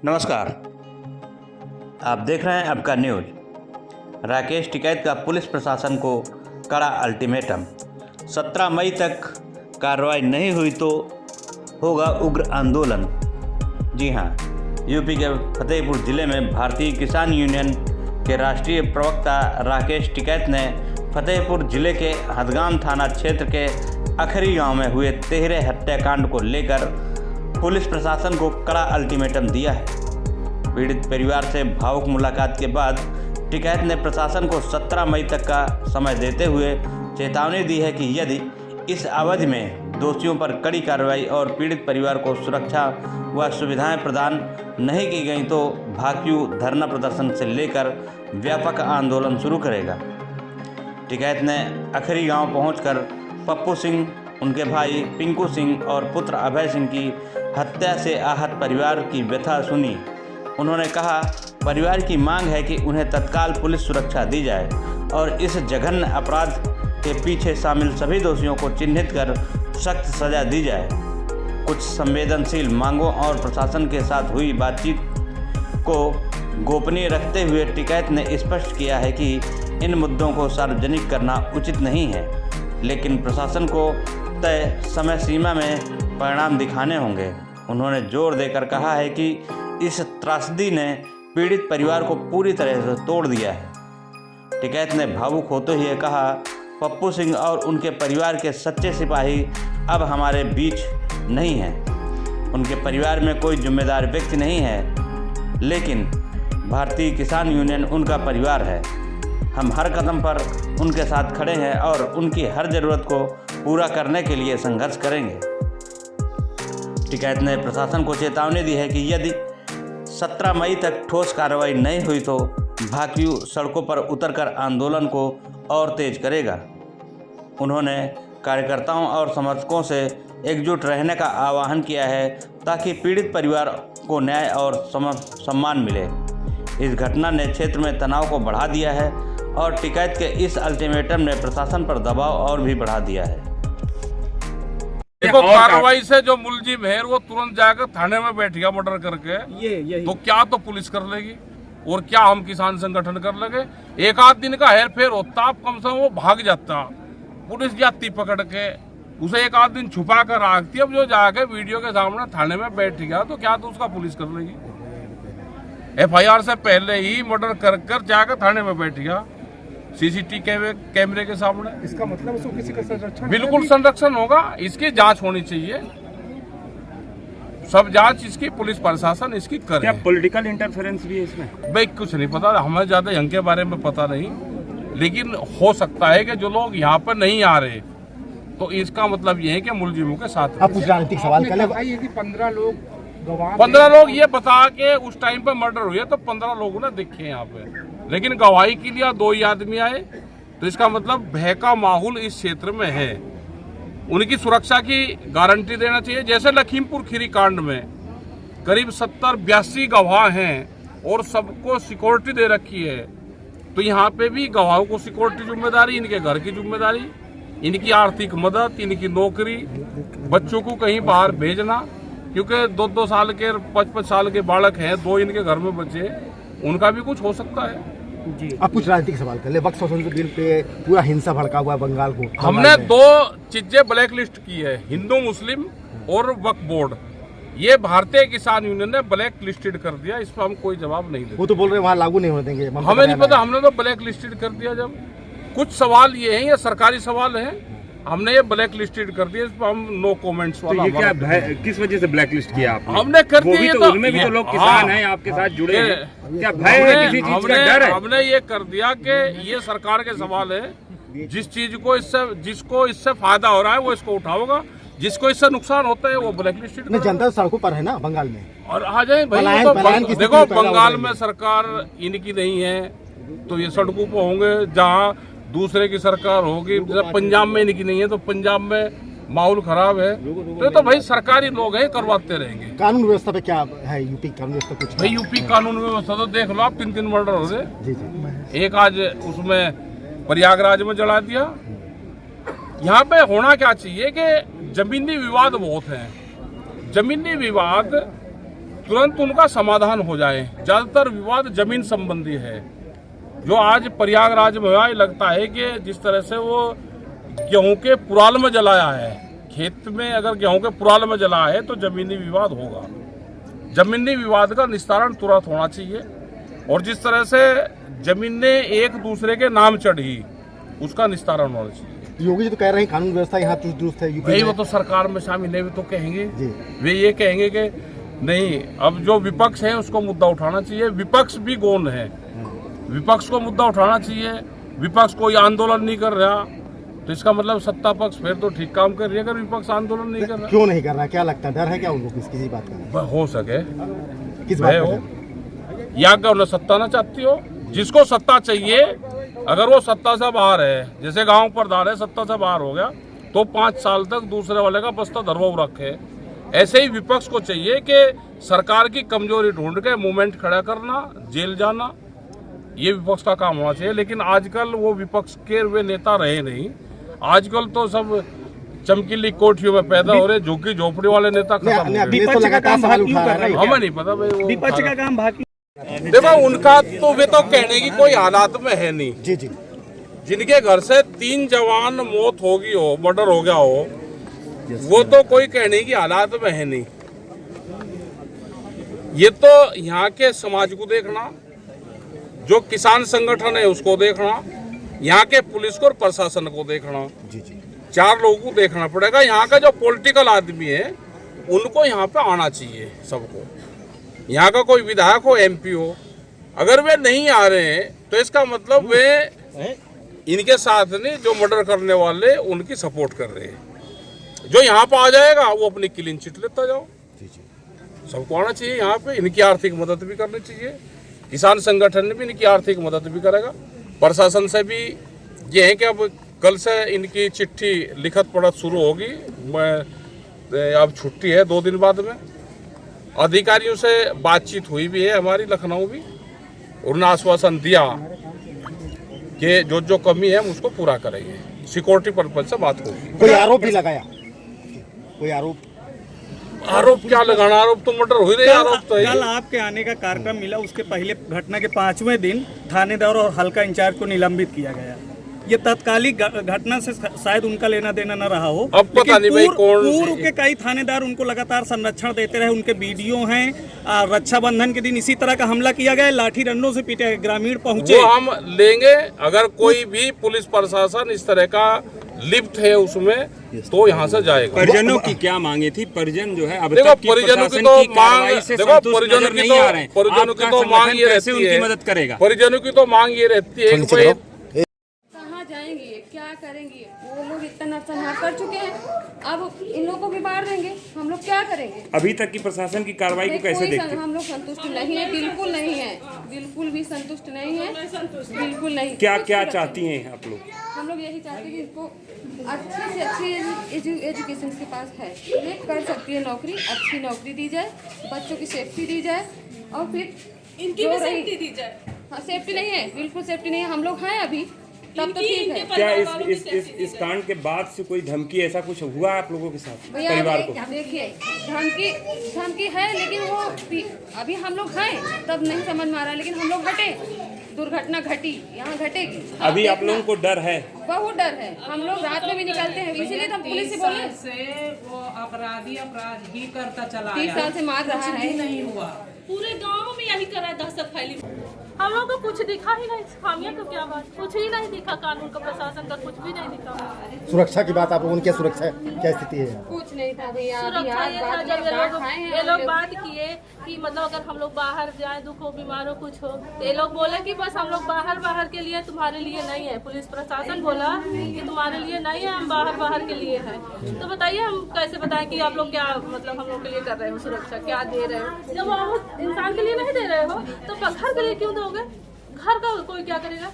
नमस्कार, आप देख रहे हैं आपका न्यूज। राकेश टिकैत का पुलिस प्रशासन को कड़ा अल्टीमेटम। 17 मई तक कार्रवाई नहीं हुई तो होगा उग्र आंदोलन। जी हां, यूपी के फतेहपुर जिले में भारतीय किसान यूनियन के राष्ट्रीय प्रवक्ता राकेश टिकैत ने फतेहपुर जिले के हथगाम थाना क्षेत्र के अखरी गांव में हुए 13 हत्याकांड को लेकर पुलिस प्रशासन को कड़ा अल्टीमेटम दिया है। पीड़ित परिवार से भावुक मुलाकात के बाद टिकैत ने प्रशासन को 17 मई तक का समय देते हुए चेतावनी दी है कि यदि इस अवधि में दोषियों पर कड़ी कार्रवाई और पीड़ित परिवार को सुरक्षा व सुविधाएं प्रदान नहीं की गई तो भाकियू धरना प्रदर्शन से लेकर व्यापक आंदोलन शुरू करेगा। टिकैत ने अखरी गांव पहुंचकर पप्पू सिंह, उनके भाई पिंकू सिंह और पुत्र अभय सिंह की हत्या से आहत परिवार की व्यथा सुनी। उन्होंने कहा, परिवार की मांग है कि उन्हें तत्काल पुलिस सुरक्षा दी जाए और इस जघन्य अपराध के पीछे शामिल सभी दोषियों को चिन्हित कर सख्त सजा दी जाए। कुछ संवेदनशील मांगों और प्रशासन के साथ हुई बातचीत को गोपनीय रखते हुए टिकैत ने स्पष्ट किया है कि इन मुद्दों को सार्वजनिक करना उचित नहीं है, लेकिन प्रशासन को तय समय सीमा में परिणाम दिखाने होंगे। उन्होंने जोर देकर कहा है कि इस त्रासदी ने पीड़ित परिवार को पूरी तरह से तोड़ दिया है। टिकैत ने भावुक होते हुए कहा, पप्पू सिंह और उनके परिवार के सच्चे सिपाही अब हमारे बीच नहीं हैं। उनके परिवार में कोई जिम्मेदार व्यक्ति नहीं है, लेकिन भारतीय किसान यूनियन उनका परिवार है। हम हर कदम पर उनके साथ खड़े हैं और उनकी हर ज़रूरत को पूरा करने के लिए संघर्ष करेंगे। टिकैत ने प्रशासन को चेतावनी दी है कि यदि 17 मई तक ठोस कार्रवाई नहीं हुई तो भाकियू सड़कों पर उतरकर आंदोलन को और तेज करेगा। उन्होंने कार्यकर्ताओं और समर्थकों से एकजुट रहने का आह्वान किया है ताकि पीड़ित परिवार को न्याय और सम्मान मिले। इस घटना ने क्षेत्र में तनाव को बढ़ा दिया है और टिकैत के इस अल्टीमेटम ने प्रशासन पर दबाव और भी बढ़ा दिया है। देखो, कार्रवाई से जो मुलजिम है वो तुरंत जाकर थाने में बैठ गया मर्डर करके, तो क्या तो पुलिस कर लेगी और क्या हम किसान संगठन कर लेंगे। एक आध दिन का हेर फेर होता, आप कम से कम वो भाग जाता, पुलिस जाती पकड़ के, उसे एक आध दिन छुपा कर रखती। अब जो जाके वीडियो के सामने थाने में बैठ गया तो क्या तो उसका पुलिस कर लेगी। FIR से पहले ही मर्डर कर जाकर थाने में बैठ गया CCTV कैमरे के सामने। इसका मतलब उसको किसी का संरक्षण, बिल्कुल संरक्षण होगा। इसकी जांच होनी चाहिए, सब जांच इसकी पुलिस प्रशासन इसकी करे। क्या पॉलिटिकल इंटरफेरेंस भी है इसमें? भाई कुछ नहीं पता, हमें ज्यादा यहाँ के बारे में पता नहीं, लेकिन हो सकता है कि जो लोग यहाँ पर नहीं आ रहे तो इसका मतलब ये है कि मुलजिमों के साथ। आप कुछ राजनीतिक सवाल कर 15 लोग ये बता के उस टाइम पे मर्डर हुए तो 15 लोगों ने देखे यहाँ पे, लेकिन गवाही के लिए 2 ही आदमी आए, तो इसका मतलब भय का माहौल इस क्षेत्र में है। उनकी सुरक्षा की गारंटी देना चाहिए। जैसे लखीमपुर खीरी कांड में करीब 70-82 गवाह हैं और सबको सिक्योरिटी दे रखी है, तो यहाँ पे भी गवाहों को सिक्योरिटी जिम्मेदारी, इनके घर की जिम्मेदारी, इनकी आर्थिक मदद, इनकी नौकरी, बच्चों को कहीं बाहर भेजना, क्योंकि 2-2 साल के 5-5 साल के बालक हैं, 2 इनके घर में बच्चे, उनका भी कुछ हो सकता है। जी, आप कुछ राजनीतिक सवाल कर ले। वक्फ संशोधन बिल पे पूरा हिंसा भड़का हुआ है बंगाल को। हमने 2 चीजें ब्लैक लिस्ट की है, हिंदू मुस्लिम और वक्फ बोर्ड। ये भारतीय किसान यूनियन ने ब्लैक लिस्टेड कर दिया, इस पर हम कोई जवाब नहीं देते। वो तो बोल रहे हैं वहाँ लागू नहीं होने देंगे। हमें नहीं पता, हमने तो ब्लैक लिस्टेड कर दिया। जब कुछ सवाल ये है, ये सरकारी सवाल है, हमने ये ब्लैक लिस्टेड कर दिया, इस पर हम नो कमेंट्स वाला। तो ये क्या किस वजह से ब्लैक लिस्ट किया आपने? हमने कर दिया, तो उनमें भी तो लोग किसान हैं, आपके साथ जुड़े हैं, क्या भय है, किसी चीज का डर है? हमने ये कर दिया कि ये सरकार के सवाल है, जिस चीज को जिसको इससे फायदा हो रहा है वो इसको उठाओगा, जिसको इससे नुकसान होता है वो ब्लैक लिस्टेड। जनता सड़कों पर है ना बंगाल में, और आ जाए भाई। देखो, बंगाल में सरकार इनकी नहीं है तो ये सड़कों पर होंगे, जहाँ दूसरे की सरकार होगी। पंजाब में इनकी नहीं है तो पंजाब में माहौल खराब है, तो भाई सरकारी लोग हैं, करवाते रहेंगे। कानून व्यवस्था पे क्या है यूपी कानून व्यवस्था? कुछ भाई यूपी कानून व्यवस्था तो देख लो आप, 3 मर्डर हो गए। जी जी, एक आज उसमें प्रयागराज में जला दिया। यहाँ पे होना क्या चाहिए कि जमीनी विवाद बहुत हैं। जमीनी विवाद तुरंत उनका समाधान हो जाए। ज्यादातर विवाद जमीन संबंधी है। जो आज प्रयागराज में हुआ, लगता है कि जिस तरह से वो गेहूं के पुराल में जलाया है, खेत में अगर गेहूं के पुराल में जलाया है तो जमीनी विवाद होगा। जमीनी विवाद का निस्तारण तुरंत होना चाहिए और जिस तरह से जमीनें एक दूसरे के नाम चढ़ी उसका निस्तारण होना चाहिए। योगी जी तो कह रहे हैं कानून व्यवस्था यहाँ चुस्त दुरुस्त है यूपी भाई वो में। तो सरकार में शामिल है, वे तो कहेंगे जी। वे ये कहेंगे कि नहीं, अब जो विपक्ष है उसको मुद्दा उठाना चाहिए। विपक्ष भी गौण है, विपक्ष को मुद्दा उठाना चाहिए। विपक्ष कोई आंदोलन नहीं कर रहा तो इसका मतलब सत्ता पक्ष फिर तो ठीक काम कर रही है। अगर विपक्ष आंदोलन नहीं कर रहा, क्यों नहीं कर रहा, क्या लगता है, डर है क्या उनको किसी बात का? हो सके किस बात भय का हो डर? या क्या उन्हें सत्ता ना चाहती हो। जिसको सत्ता चाहिए, अगर वो सत्ता से बाहर है, जैसे गांव प्रधान है सत्ता से बाहर हो गया तो 5 साल तक दूसरे वाले का बस्ता धरवा रखे। ऐसे ही विपक्ष को चाहिए कि सरकार की कमजोरी ढूंढ के मूवमेंट खड़ा करना, जेल जाना, ये विपक्ष का काम होना चाहिए। लेकिन आजकल वो विपक्ष के वे नेता रहे नहीं। आजकल तो सब चमकीली कोठियों में पैदा हो रहे, झुग्गी झोपड़ी वाले नेता खत्म हो गए। विपक्ष का काम सवाल उठा रहा है। हमें नहीं पता भाई वो विपक्ष का काम बाकी। देखो उनका तो वे तो कहने की कोई हालात में है नहीं। जी जी। जिनके घर से 3 जवान मौत होगी हो, मर्डर हो गया हो, वो तो कोई कहने की हालात में है नहीं। ये तो यहाँ के समाज को देखना, जो किसान संगठन है उसको देखना, यहाँ के पुलिस को और प्रशासन को देखना, जी जी। 4 लोगों को देखना पड़ेगा। यहाँ का जो पॉलिटिकल आदमी है उनको यहाँ पे आना चाहिए सबको। यहाँ का कोई विधायक हो, एमपी हो, अगर वे नहीं आ रहे हैं तो इसका मतलब वे इनके साथ नहीं, जो मर्डर करने वाले उनकी सपोर्ट कर रहे हैं। जो यहाँ पे आ जाएगा वो अपनी क्लीन चिट लेता जाओ। सबको आना चाहिए यहाँ पे। इनकी आर्थिक मदद भी करनी चाहिए। किसान संगठन भी इनकी आर्थिक मदद भी करेगा। प्रशासन से भी ये है कि अब कल से इनकी चिट्ठी लिखत पढ़त शुरू होगी। अब छुट्टी है 2 दिन बाद में। अधिकारियों से बातचीत हुई भी है हमारी लखनऊ भी, उन्होंने आश्वासन दिया कि जो कमी है हम उसको पूरा करेंगे। सिक्योरिटी पर्पज से बात होगी। कोई आरोप भी लगाया? कोई आरोप क्या लगाना? आरोप तो मर्डर हो ही नहीं। आरोप तो कल आपके आने का कार्यक्रम मिला, उसके पहले घटना के 5वें दिन थानेदार और हल्का इंचार्ज को निलंबित किया गया। ये तत्कालिक घटना से शायद उनका लेना देना न रहा हो। अब पता नहीं भाई कौन। पूर्व के कई थानेदार उनको लगातार संरक्षण देते रहे, उनके वीडियो हैं। रक्षाबंधन के दिन इसी तरह का हमला किया गया, लाठी डंडों से पीटे, ग्रामीण पहुंचे। वो हम लेंगे। अगर कोई भी पुलिस प्रशासन इस तरह का लिप्त है उसमें तो यहाँ से जाएगा। परिजनों की क्या मांगे थी? परिजन जो है अब देखो तक की परिजनों की प्रशासन तो की कार्रवाई मांग, से देखो संतुष्ट परिजनों नजर की नहीं आ रहे हैं। परिजनों की आपका तो मांग ये कैसे रहती उनकी है, मदद करेगा? परिजनों की तो मांग ये रहती है कि भाई कहाँ जाएंगे, क्या करेंगे? वो लोग इतना नरसंहार कर चुके हैं, अब इन लोगों को भी मार देंगे। हम लोग क्या करेंगे? अभी तक की प्रशासन की कार्रवाई को कैसे देखते हैं? हम लोग संतुष्ट नहीं है, बिल्कुल नहीं है, बिल्कुल भी संतुष्ट नहीं है, बिल्कुल नहीं। क्या क्या चाहती हैं आप लोग? हम लोग यही चाहते हैं कि इसको अच्छी से अच्छी एजुकेशन के पास है, ये कर सकती है नौकरी, अच्छी नौकरी दी जाए, बच्चों की सेफ्टी दी जाए और फिर इनकी भी सेफ्टी दी जाए। हाँ, सेफ्टी नहीं है, बिल्कुल सेफ्टी नहीं है। हम लोग हैं अभी, तब तो ठीक है। क्या इस कांड के बाद से कोई धमकी ऐसा कुछ हुआ आप लोगों के साथ, भैया परिवार को? देखिए, धमकी है, लेकिन वो अभी हम लोग हैं तब नहीं समझ में आ रहा, लेकिन हम लोग हटे, दुर्घटना घटी, यहाँ घटेगी। अभी आप लोगों को डर है? बहुत डर है। हम लोग रात में भी निकलते हैं, इसीलिए तो हम पुलिस से बोले। से वो अपराध ही करता चला 30 साल से मार रहा है। नहीं हुआ, पूरे गांव में यही करा, दहशत फैली। हम लोग को कुछ दिखा ही नहीं। खामिया तो क्या बात, कुछ ही नहीं दिखा। कानून का, प्रशासन का कुछ भी नहीं दिखा। सुरक्षा की बात, आप उनकी सुरक्षा क्या स्थिति है? कुछ नहीं था भैया। सुरक्षा ये था जब ये लोग बात किए कि मतलब अगर हम लोग बाहर जाए, दुख हो, बीमार हो, कुछ हो, तो ये लोग बोले कि बस हम लोग बाहर के लिए, तुम्हारे लिए नहीं है। पुलिस प्रशासन बोला कि तुम्हारे लिए नहीं है, हम बाहर के लिए है। तो बताइए हम कैसे बताएं कि आप लोग क्या मतलब हम लोग के लिए कर रहे हो, सुरक्षा क्या दे रहे हो? जब इंसान के लिए नहीं दे रहे हो तो घर के लिए क्यों दोगे? घर का कोई क्या करेगा?